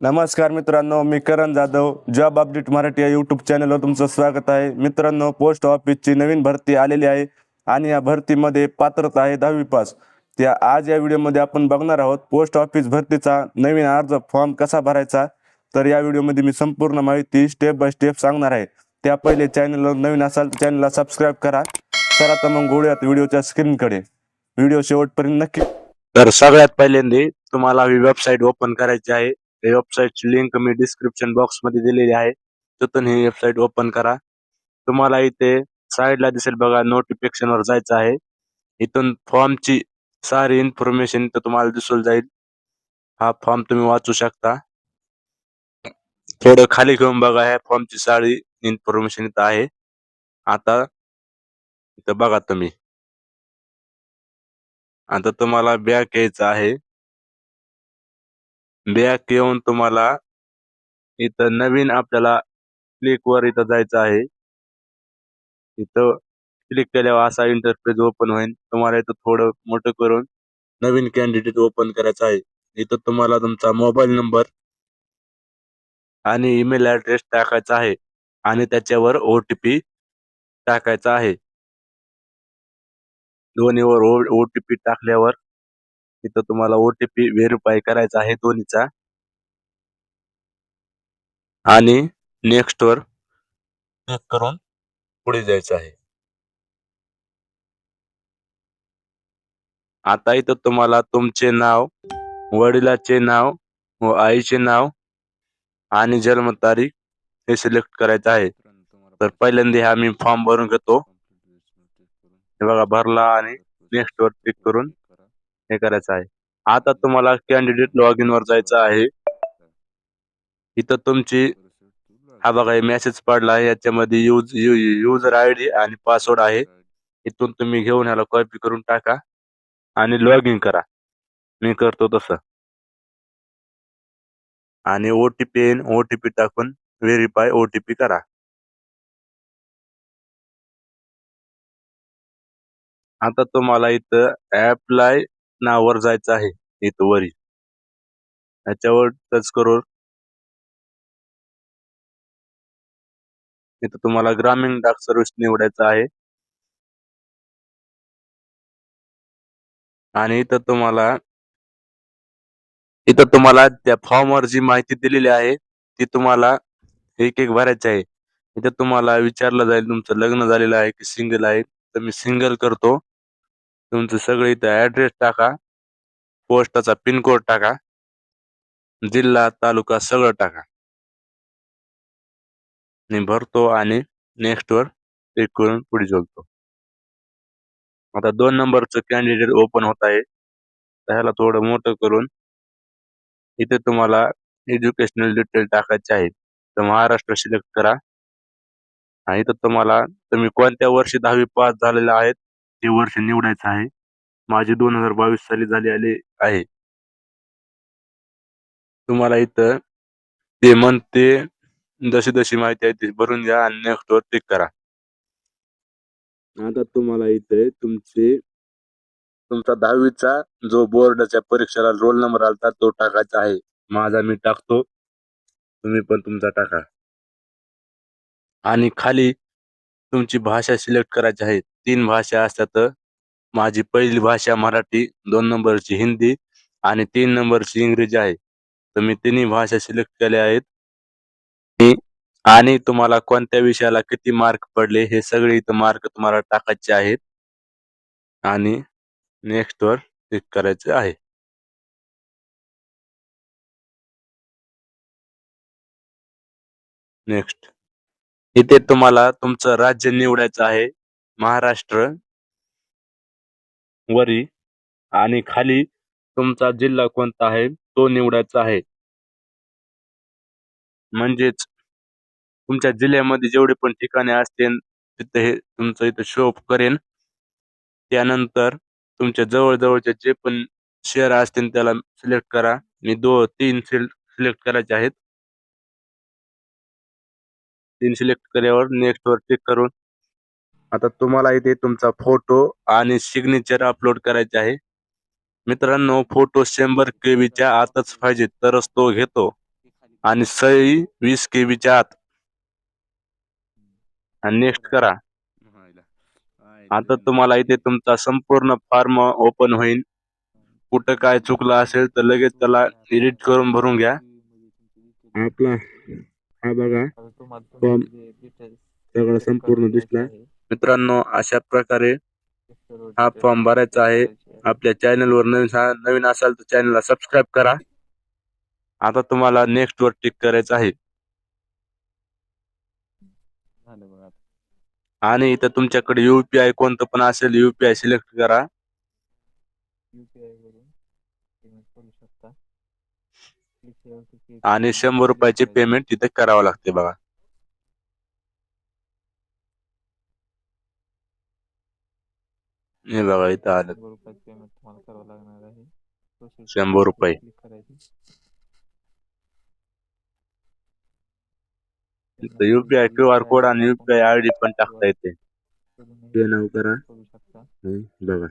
नमस्कार मित्रांनो, मी करण Jadhav. Job update Marathi या यूट्यूब चॅनलवर तुमचं स्वागत आहे. मित्रांनो, पोस्ट ऑफिसची नवीन भरती आलेली आहे आणि या भरतीमध्ये पात्रता आहे 10वी पास. आज या व्हिडिओमध्ये आपण बघणार आहोत पोस्ट ऑफिस भरतीचा नवीन अर्ज फॉर्म कसा भरायचा. तर या व्हिडिओमध्ये मी संपूर्ण माहिती स्टेप बाय स्टेप सांगणार आहे. त्या पहिले चॅनलवर नवीन असाल तर चॅनलला सबस्क्राईब करा. चला तर मग गोळ्यात व्हिडिओच्या स्क्रीनकडे. व्हिडिओ शेवटपर्यंत नक्की. तर सगळ्यात पहिल्यांदा तुम्हाला ही वेबसाईट ओपन करायची आहे. या वेबसाईटची लिंक मी डिस्क्रिप्शन बॉक्स मध्ये दिलेली आहे. तिथून ही वेबसाईट ओपन करा. तुम्हाला इथे साईडला दिसेल बघा, नोटिफिकेशन वर जायचं आहे. इथून फॉर्मची सारी इन्फॉर्मेशन इथं तुम्हाला दिसून जाईल. हा फॉर्म तुम्ही वाचू शकता. थोडं खाली घेऊन बघा, ह्या फॉर्मची सारी इन्फॉर्मेशन इथं आहे. आता इथं बघा तुम्ही. आता तुम्हाला बॅक यायचं आहे. बॅक येऊन तुम्हाला इथं नवीन आपल्याला क्लिक वर इथं जायचं आहे. इथं क्लिक केल्यावर असा इंटरफेस ओपन होईल. तुम्हाला इथं थोडं मोठं करून नवीन कॅन्डिडेट ओपन करायचा आहे. इथं तुम्हाला तुमचा मोबाईल नंबर आणि ईमेल ऍड्रेस टाकायचा आहे आणि त्याच्यावर OTP टाकायचा आहे. दोन्हीवर OTP टाकल्यावर इथं तुम्हाला OTP व्हेरीफाय करायचा आहे दोन्हीचा आणि नेक्स्ट वर क्लिक करून पुढे जायचं आहे. आता इथं तुम्हाला तुमचे नाव, वडिलाचे नाव व आईचे नाव आणि जन्मतारीख हे सिलेक्ट करायचं आहे. तर पहिल्यांदा हा मी फॉर्म भरून घेतो. हे बघा, भरला आणि नेक्स्ट वर क्लिक करून हे करायचं आहे. आता तुम्हाला कॅन्डिडेट लॉग इन वर जायचं आहे. इथं तुमची हा बघा मेसेज पडला आहे, याच्यामध्ये युजर आयडी आणि पासवर्ड आहे. इथून तुम्ही घेऊन ह्याला कॉपी करून टाका आणि लॉग इन करा. मी करतो तसं आणि OTP टाकून व्हेरीफाय OTP करा. आता तुम्हाला इथं अप्लाय नावावर जायचं आहे. इथं वरी याच्यावर टच करून इथं तुम्हाला ग्रामीण डाक सर्व्हिस निवडायचं आहे आणि इथं तुम्हाला त्या फॉर्मवर जी माहिती दिलेली आहे ती तुम्हाला एक एक भरायची आहे. इथं तुम्हाला विचारलं जाईल तुमचं लग्न झालेलं आहे की सिंगल आहे. तर मी सिंगल करतो. तुमचं सगळं इथं ऍड्रेस टाका, पोस्टाचा पिन कोड टाका, जिल्हा तालुका सगळं टाका. मी भरतो आणि नेक्स्ट वर क्लिक करून पुढे चलतो. आता 2 नंबरचं कॅन्डिडेट ओपन होत आहे. त्याला थोडं मोठं करून इथे तुम्हाला एज्युकेशनल डिटेल टाकायचे आहे. तर महाराष्ट्र सिलेक्ट करा आणि इथं तुम्ही कोणत्या वर्षी 10वी पास झालेले आहेत ते वर्ष निवडायचं आहे. माझी 2022 साली झाली आहे. तुम्हाला इथं ते म्हणते जशी जशी माहिती आहे ती भरून द्या आणि नेक्स्ट वर क्लिक करा. आता तुम्हाला इथे तुमचा 10वीचा जो बोर्डाच्या परीक्षेला रोल नंबर आलता तो टाकायचा आहे. माझा मी टाकतो, तुम्ही पण तुमचा टाका. आणि खाली तुमची भाषा सिलेक्ट करायची आहे. 3 भाषा असतात. माझी पहिली भाषा मराठी, 2 नंबरची हिंदी आणि 3 नंबरची इंग्रजी आहे. तर मी तिन्ही भाषा सिलेक्ट केल्या आहेत. आणि तुम्हाला कोणत्या विषयाला किती मार्क पडले हे सगळे इथं मार्क तुम्हाला टाकायचे आहेत आणि नेक्स्ट वर क्लिक करायचे आहे. नेक्स्ट इथे तुम्हाला तुमचं राज्य निवडायचं आहे. महाराष्ट्र वरी आणि खाली तुमचा जिल्हा कोणता आहे तो निवडायचा आहे. म्हणजेच तुमच्या जिल्ह्यामध्ये जेवढे पण ठिकाणे असतील तिथे हे तुमचं इथं शो करेन. त्यानंतर तुमच्या जवळजवळचे जे पण शहर असतील त्याला सिलेक्ट करा. मी 3 सिलेक्ट करायचे आहेत. 3 सिलेक्ट केल्यावर नेक्स्ट वर क्लिक करून आता तुम्हाला इथे तुमचा फोटो आणि सिग्नेचर अपलोड करायचे आहे. मित्रांनो, फोटो 100 KB च्या आतच पाहिजे तरच तो घेतो. आणि सही 20 KB च्या आत आणि नेक्स्ट करा. आता तुम्हाला इथे तुमचा संपूर्ण फॉर्म ओपन होईल. कुठं काय चुकलं असेल तर लगेच त्याला एडिट करून भरून घ्या. आपला हा बघा फॉर्म सगळं संपूर्ण दिसला. मित्रांनो, अशा प्रकारे हा फॉर्म भरायचा आहे. आपल्या चॅनलवर नवीन असाल तर चॅनलला सबस्क्राईब करा. आता तुम्हाला नेक्स्ट वर टिक करायचं आहे. आणि इथं तुमच्याकडे UPI कोणतं पण असेल UPI सिलेक्ट करा. आणि 100 रुपयाचे पेमेंट तिथे करावं लागते बघा. हे बघा इथं आलं 100 रुपये. UPI QR कोड आणि UPI ID पण टाकता येते. ते नाव करा. बघा